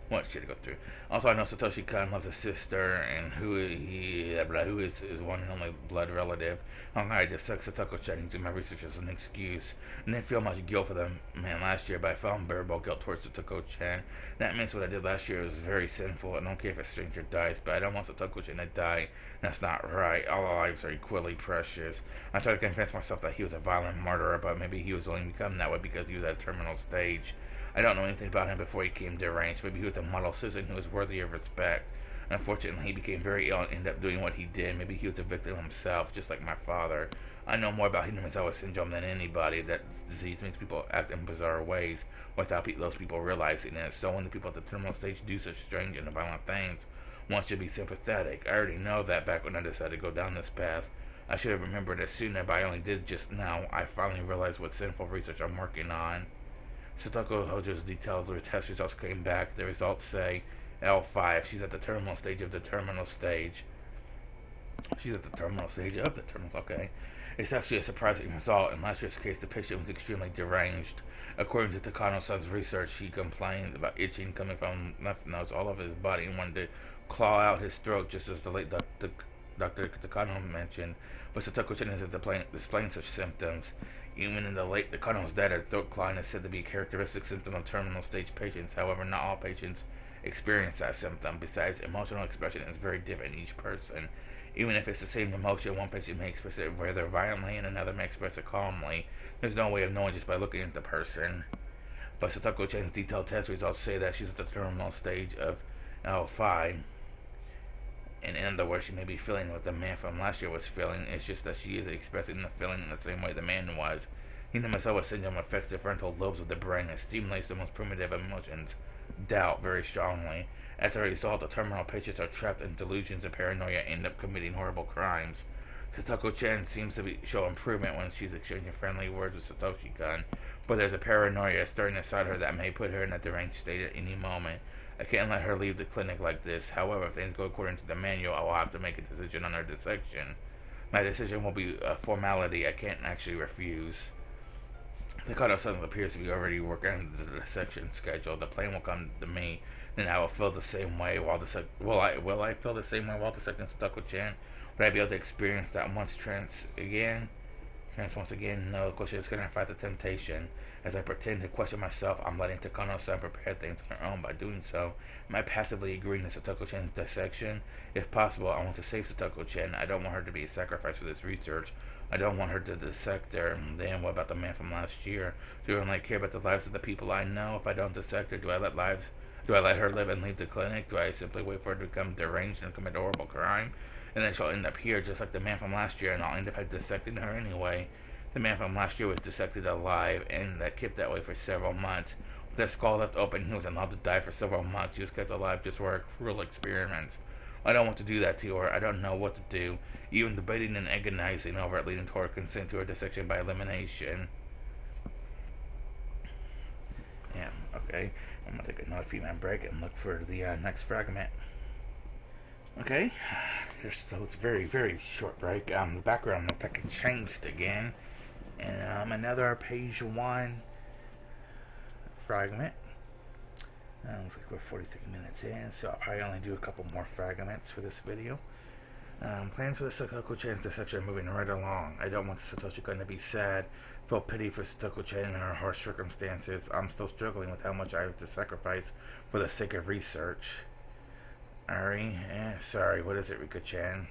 what she had to go through. Also, I know Satoshi Kon loves his sister, and who is his one and only blood relative. I just suck Satoko-chan using my research as an excuse. And didn't feel much guilt for the man last year, but I felt unbearable guilt towards Satoko-chan. That means what I did last year was very sinful. I don't care if a stranger dies, but I don't want Satoko-chan to die. That's not right. All our lives are equally precious. I tried to convince myself that he was a violent murderer, but maybe he was willing to become that way because he was at a terminal stage. I don't know anything about him before he came deranged. Maybe he was a model citizen who was worthy of respect. Unfortunately, he became very ill and ended up doing what he did. Maybe he was a victim himself, just like my father. I know more about Higurashi syndrome than anybody. That disease makes people act in bizarre ways without those people realizing it. So when the people at the terminal stage do such strange and violent things, one should be sympathetic. I already know that back when I decided to go down this path. I should have remembered it sooner, but I only did just now. I finally realized what sinful research I'm working on. Satoko Hojo's detailed test results came back. The results say L5. She's at the terminal stage of the terminal stage. She's at the terminal stage of the terminal. Okay. It's actually a surprising result. In last year's case, the patient was extremely deranged. According to Takano-san's research, he complained about itching coming from lymph nodes all over his body and wanted to claw out his throat, just as the late Dr. Takano mentioned. But Satoko-chan isn't displaying such symptoms. Even in the late Takano's data, throat clawing is said to be a characteristic symptom of terminal stage patients. However, not all patients experience that symptom. Besides, emotional expression is very different in each person. Even if it's the same emotion, one patient may express it rather violently and another may express it calmly. There's no way of knowing just by looking at the person. But Satoko-chan's detailed test results say that she's at the terminal stage of L5. And in other words, she may be feeling what the man from last year was feeling. It's just that she is expressing the feeling in the same way the man was. Higurashi syndrome affects the frontal lobes of the brain and stimulates the most primitive emotions, doubt, very strongly. As a result, the terminal patients are trapped in delusions and paranoia and end up committing horrible crimes. Satoko-chan seems to show improvement when she's exchanging friendly words with Satoshi-kun, but there's a paranoia stirring inside her that may put her in a deranged state at any moment. I can't let her leave the clinic like this. However, if things go according to the manual, I will have to make a decision on her dissection. My decision will be a formality I can't actually refuse. Takano-san appears to be already working on the dissection schedule. The plan will come to me, then I will feel the same way while Will I feel the same way while dissecting Satoko-chan? Would I be able to experience that once once again? No, the question is, can I fight the temptation? As I pretend to question myself, I'm letting Takano-san prepare things on her own. By doing so, am I passively agreeing to Satoko-chan's dissection? If possible, I want to save Satoko-chan. I don't want her to be a sacrifice for this research. I don't want her to dissect her. Then what about the man from last year? Do I really care about the lives of the people I know? If I don't dissect her, do I let her live and leave the clinic? Do I simply wait for her to become deranged and commit a horrible crime? And then she'll end up here just like the man from last year, and I'll end up dissecting her anyway. The man from last year was dissected alive, and that kept that way for several months. With his skull left open, he was allowed to die for several months. He was kept alive just for cruel experiments. I don't want to do that to her. I don't know what to do. Even debating and agonizing over it, leading toward consent to her dissection by elimination. Yeah, okay. I'm going to take another few minute break and look for the next fragment. Okay, so it's a very, very short break. The background looks like it changed again. And another page 1 fragment. Looks like we're 43 minutes in, so I'll probably only do a couple more fragments for this video. Plans for the Satoko-chan's dissection are moving right along. I don't want the Satoshi-kun to be sad. Feel pity for Satoko-chan and her harsh circumstances. I'm still struggling with how much I have to sacrifice for the sake of research. Ari, sorry, what is it, Rika-chan?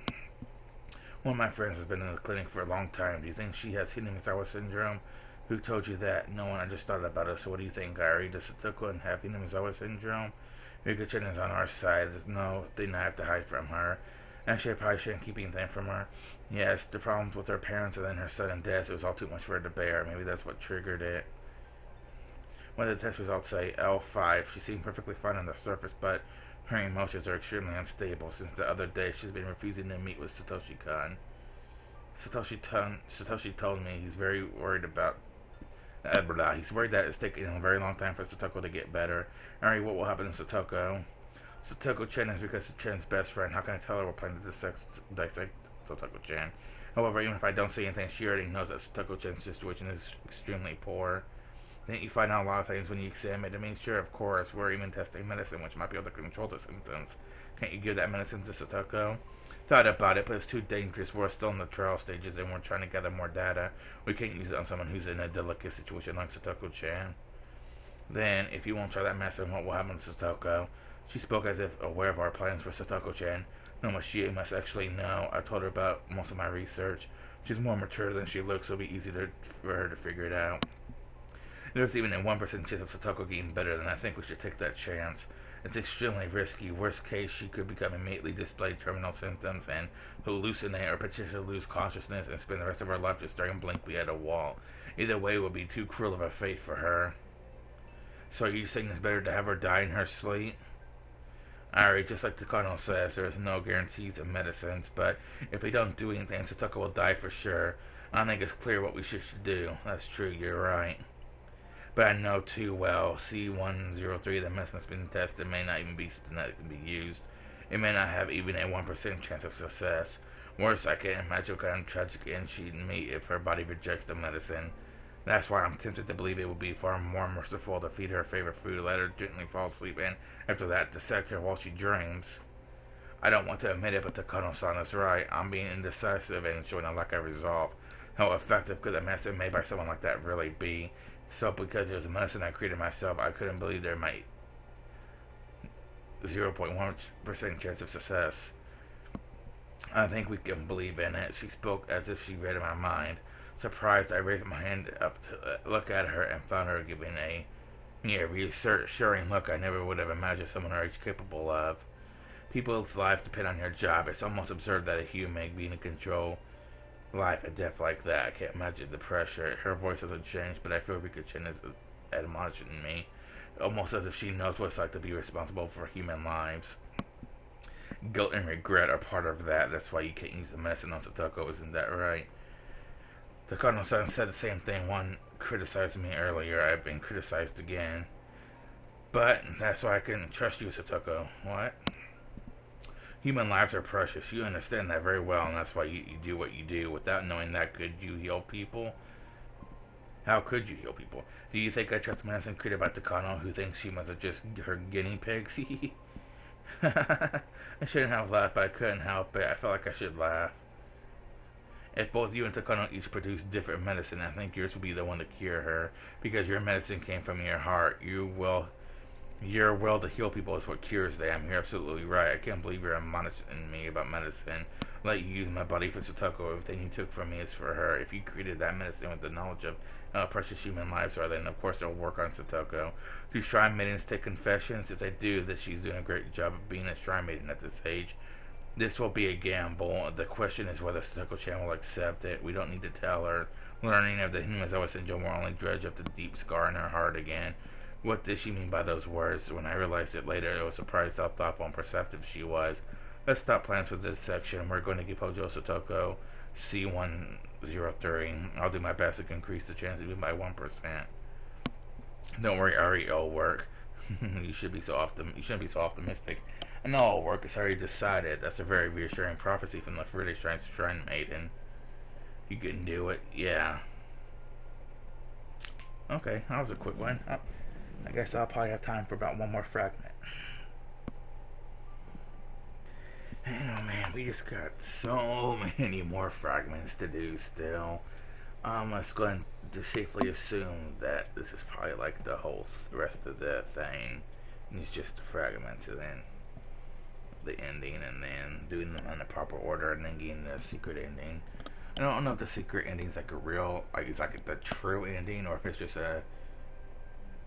One of my friends has been in the clinic for a long time. Do you think she has Higurashi syndrome? Who told you that? No one, I just thought about it. So what do you think, Ari? Does Satoko have Higurashi syndrome? Rika-chan is on our side. There's no thing I have to hide from her. Actually, I probably shouldn't keep anything from her. Yes, the problems with her parents and then her sudden death, it was all too much for her to bear. Maybe that's what triggered it. One of the test results say L5. She seemed perfectly fine on the surface, but her emotions are extremely unstable. Since the other day, she's been refusing to meet with Satoshi-kun. Satoshi told me he's very worried about he's worried that it's taking a very long time for Satoko to get better. Alright, what will happen to Satoko? Satoko-chan is because Chen's best friend. How can I tell her we're planning to dissect Satoko-chan? However, even if I don't say anything, she already knows that Satoko-chan's situation is extremely poor. Then you find out a lot of things when you examine it. I mean, sure, of course, we're even testing medicine, which might be able to control the symptoms. Can't you give that medicine to Satoko? Thought about it, but it's too dangerous. We're still in the trial stages, and we're trying to gather more data. We can't use it on someone who's in a delicate situation like Satoko-chan. Then, if you won't try that medicine, what will happen to Satoko? She spoke as if aware of our plans for Satoko-chan. No much she must actually know. I told her about most of my research. She's more mature than she looks, so it'll be easy for her to figure it out. There's even a 1% chance of Satoko getting better, then I think we should take that chance. It's extremely risky. Worst case, she could become immediately display terminal symptoms and hallucinate or potentially lose consciousness and spend the rest of her life just staring blankly at a wall. Either way would be too cruel of a fate for her. So are you saying it's better to have her die in her sleep? Alright, just like the Colonel says, there is no guarantees of medicines, but if we don't do anything, Satoko will die for sure. I think it's clear what we should do. That's true, you're right. But I know too well, C103, the medicine that's been tested, may not even be something that can be used. It may not have even a 1% chance of success. Worse, I can't imagine what kind of tragic end she'd meet if her body rejects the medicine. That's why I'm tempted to believe it would be far more merciful to feed her favorite food, let her gently fall asleep, and after that, dissect her while she dreams. I don't want to admit it, but Takano-san is right. I'm being indecisive and showing a lack of resolve. How effective could a medicine made by someone like that really be? So, because it was a medicine I created myself, I couldn't believe there might 0.1% chance of success. I think we can believe in it. She spoke as if she read in my mind. Surprised, I raised my hand up to look at her and found her giving me a reassuring look I never would have imagined someone her age capable of. People's lives depend on your job. It's almost absurd that a human being in control life and death like that. I can't imagine the pressure. Her voice hasn't changed, but I feel Rika-chan is admonishing me, almost as if she knows what it's like to be responsible for human lives. Guilt and regret are part of that. That's why you can't use the medicine on Satoko, isn't that right? The Cardinal-san said the same thing. One criticized me earlier. I've been criticized again. But that's why I couldn't trust you, Satoko. What? Human lives are precious. You understand that very well, and that's why you do what you do. Without knowing that, could you heal people? How could you heal people? Do you think I trust medicine created by Takano, who thinks she must have just her guinea pigs? I shouldn't have laughed, but I couldn't help it. I felt like I should laugh. If both you and Takano each produce different medicine, I think yours will be the one to cure her, because your medicine came from your heart. Your will to heal people is what cures them. You're absolutely right. I can't believe you're admonishing me about medicine. Let you use my body for Satoko. Everything you took from me is for her. If you created that medicine with the knowledge of how precious human lives are, then of course it'll work on Satoko. Do shrine maidens take confessions? If they do, then she's doing a great job of being a shrine maiden at this age. This will be a gamble. The question is whether Satoko-chan will accept it. We don't need to tell her. Learning of the Himazawa syndrome will only dredge up the deep scar in her heart again. What did she mean by those words? When I realized it later, I was surprised how thoughtful and perceptive she was. Let's stop plans for this section. We're going to give Hojo Satoko C103. I'll do my best to increase the chance even by 1%. Don't worry, Ari, it'll work. You shouldn't be so optimistic. I know it'll work. It's already decided. That's a very reassuring prophecy from the Friday Shrine Maiden. You can do it. Yeah. Okay, that was a quick one. I guess I'll probably have time for about one more fragment. Oh man, we just got so many more fragments to do still. Let's go ahead and safely assume that this is probably like the whole rest of the thing. And it's just the fragments and then the ending and then doing them in the proper order and then getting the secret ending. I don't know if the secret ending is like a real, like it's like the true ending or if it's just a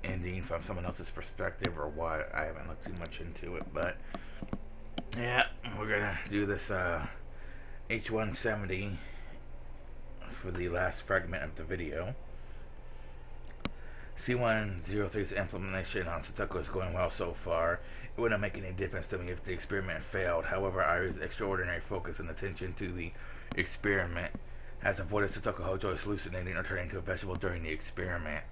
ending from someone else's perspective or what. I haven't looked too much into it, but yeah, we're gonna do this H170 for the last fragment of the video. C103's implementation on Satoko is going well so far. It wouldn't make any difference to me if the experiment failed. However, Ari's extraordinary focus and attention to the experiment has avoided Satoko Hojo hallucinating or turning into a vegetable during the experiment.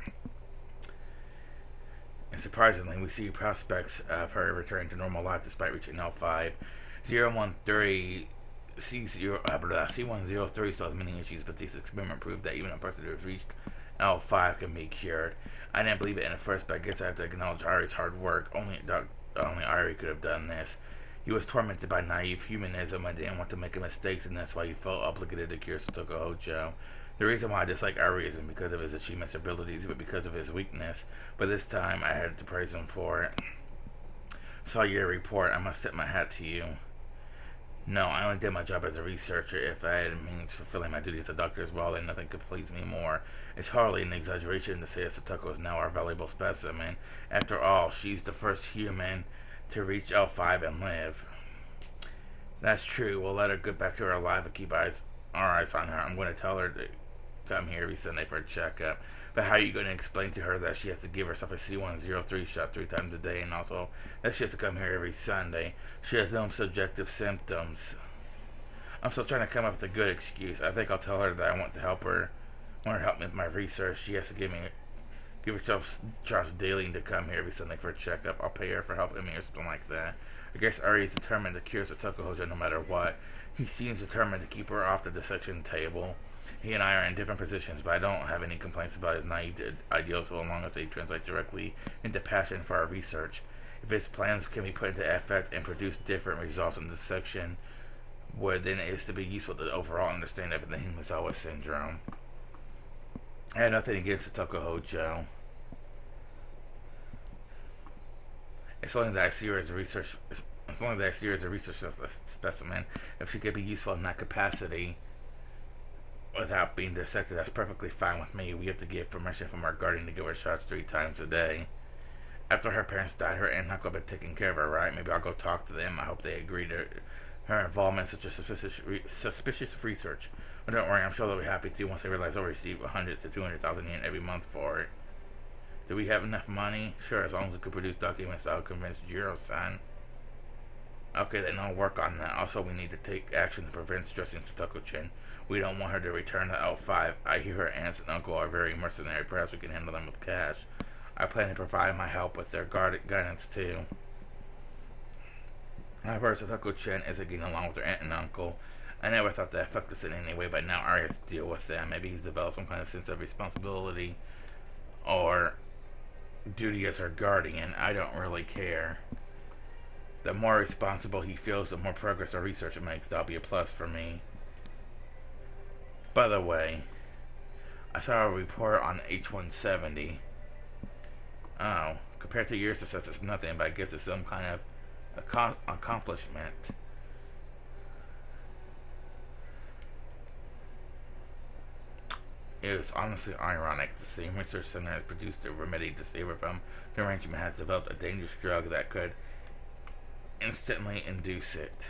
Surprisingly, we see prospects of her returning to normal life despite reaching L5. 013 C103 still has many issues, but this experiment proved that even a person who has reached L5 can be cured. I didn't believe it in at first, but I guess I have to acknowledge Ari's hard work. Only Ari could have done this. He was tormented by naive humanism and didn't want to make mistakes, and that's why he felt obligated to cure Satoko Hojo. The reason why I dislike Ari isn't because of his achievements or abilities, but because of his weakness. But this time, I had to praise him for it. Saw your report. I must tip my hat to you. No, I only did my job as a researcher. If I had means fulfilling my duty as a doctor as well, then nothing could please me more. It's hardly an exaggeration to say that Satoko is now our valuable specimen. After all, she's the first human to reach L5 and live. That's true. We'll let her get back to her alive and keep our eyes on her. I'm going to tell her to come here every Sunday for a checkup. But how are you going to explain to her that she has to give herself a C103 shot 3 times a day, and also that she has to come here every Sunday? She has no subjective symptoms. I'm still trying to come up with a good excuse. I think I'll tell her that I want to help her. I want her to help me with my research. She has to give herself shots daily to come here every Sunday for a checkup. I'll pay her for helping me or something like that. I guess Ari is determined to cure Satoko Hojo no matter what. He seems determined to keep her off the dissection table. He and I are in different positions, but I don't have any complaints about his naive ideals so long as they translate directly into passion for our research. If his plans can be put into effect and produce different results in this section, then it is to be useful to the overall understanding of the Higurashi syndrome. I had nothing against Satoko Hojo. It's only that I see her as a research specimen. If she could be useful in that capacity without being dissected, that's perfectly fine with me. We have to get permission from our guardian to give her shots 3 times a day. After her parents died, her aunt and uncle have been taking care of her, right? Maybe I'll go talk to them. I hope they agree to her involvement in such a suspicious research. But don't worry, I'm sure they'll be happy to once they realize they'll receive 100 to 200,000 yen every month for it. Do we have enough money? Sure, as long as we can produce documents that will convince Jiro-san. Okay, then I'll work on that. Also, we need to take action to prevent stressing Satoko-chan. We don't want her to return to L5. I hear her aunts and uncle are very mercenary. Perhaps we can handle them with cash. I plan to provide my help with their guidance too. I've heard Satoko-chan isn't getting along with her aunt and uncle. I never thought that affected us in any way, but now Ari has to deal with them. Maybe he's developed some kind of sense of responsibility or duty as her guardian. I don't really care. The more responsible he feels, the more progress our research makes. That'll be a plus for me. By the way, I saw a report on H170. Oh, compared to your success, it's nothing, but I guess it's some kind of accomplishment. It was honestly ironic. The same research center that produced a remedy to save her from derangement has developed a dangerous drug that could instantly induce it.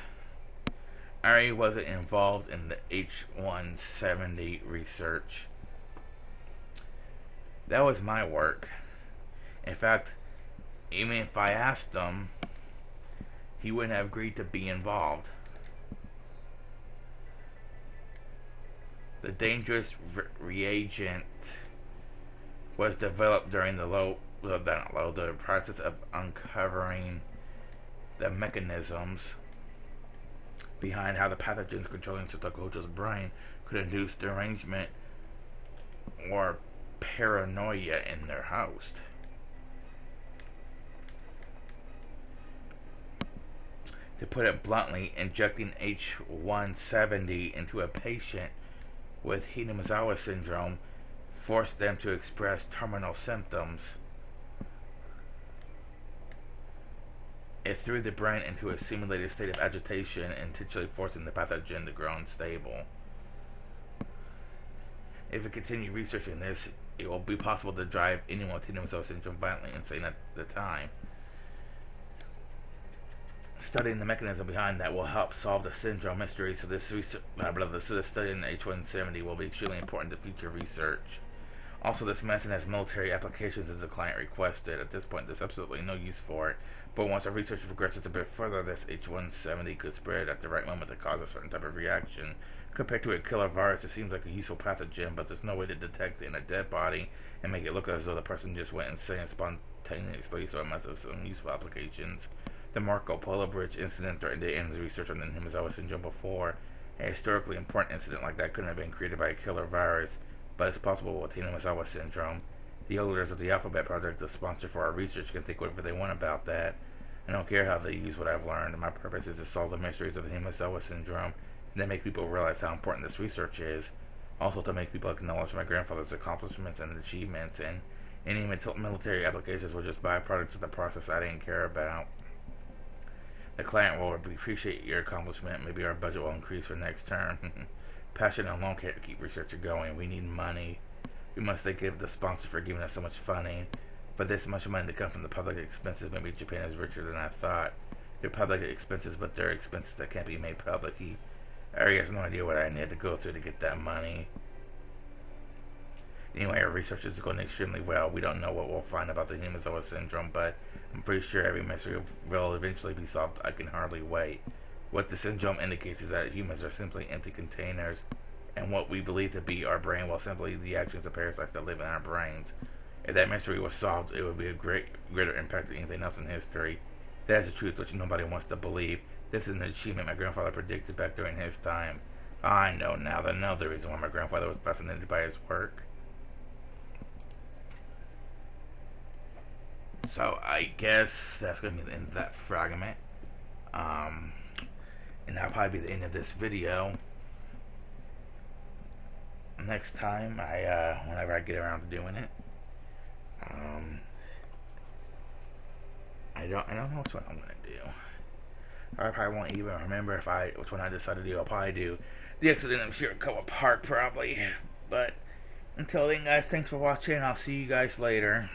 Ari wasn't involved in the H170 research. That was my work. In fact, even if I asked him, he wouldn't have agreed to be involved. The dangerous reagent was developed during the process of uncovering the mechanisms behind how the pathogens controlling Satoko Hojo's brain could induce derangement or paranoia in their host. To put it bluntly, injecting H170 into a patient with Higurashi syndrome forced them to express terminal symptoms. It threw the brain into a simulated state of agitation, intentionally forcing the pathogen to grow unstable. If we continue researching this, it will be possible to drive anyone with Higurashi syndrome violently insane at the time. Studying the mechanism behind that will help solve the syndrome mystery, so this study in H170 will be extremely important to future research. Also, this medicine has military applications as the client requested. At this point, there's absolutely no use for it, but once our research progresses a bit further, this H170 could spread at the right moment to cause a certain type of reaction. Compared to a killer virus, it seems like a useful pathogen, but there's no way to detect it in a dead body and make it look as though the person just went insane simultaneously, so it must have some useful applications. The Marco Polo Bridge incident threatened to end research on the Himisawa syndrome before. A historically important incident like that couldn't have been created by a killer virus, but it's possible with the Himisawa syndrome. The elders of the Alphabet Project, the sponsor for our research, can think whatever they want about that. I don't care how they use what I've learned. My purpose is to solve the mysteries of the Himisawa syndrome and to make people realize how important this research is. Also to make people acknowledge my grandfather's accomplishments and achievements, and any military applications were just byproducts of the process I didn't care about. The client will appreciate your accomplishment. Maybe our budget will increase for next term. Passion alone can't keep research going. We need money. We must thank the sponsor for giving us so much funding. For this much money to come from the public expenses, maybe Japan is richer than I thought. They're public expenses, but they're expenses that can't be made public. Ari has no idea what I need to go through to get that money. Anyway, our research is going extremely well. We don't know what we'll find about the Himisawa syndrome, but I'm pretty sure every mystery will eventually be solved. I can hardly wait. What the syndrome indicates is that humans are simply empty containers, and what we believe to be our brain will simply the actions of parasites that live in our brains. If that mystery was solved, it would be a greater impact than anything else in history. That is the truth, which nobody wants to believe. This is an achievement my grandfather predicted back during his time. I know now that another reason why my grandfather was fascinated by his work. So I guess that's going to be the end of that fragment. And that'll probably be the end of this video. Next time, whenever I get around to doing it. I don't know which one I'm going to do. I probably won't even remember which one I decide to do. I'll probably do the accident of Shirakawa Park, probably. But until then, guys, thanks for watching. I'll see you guys later.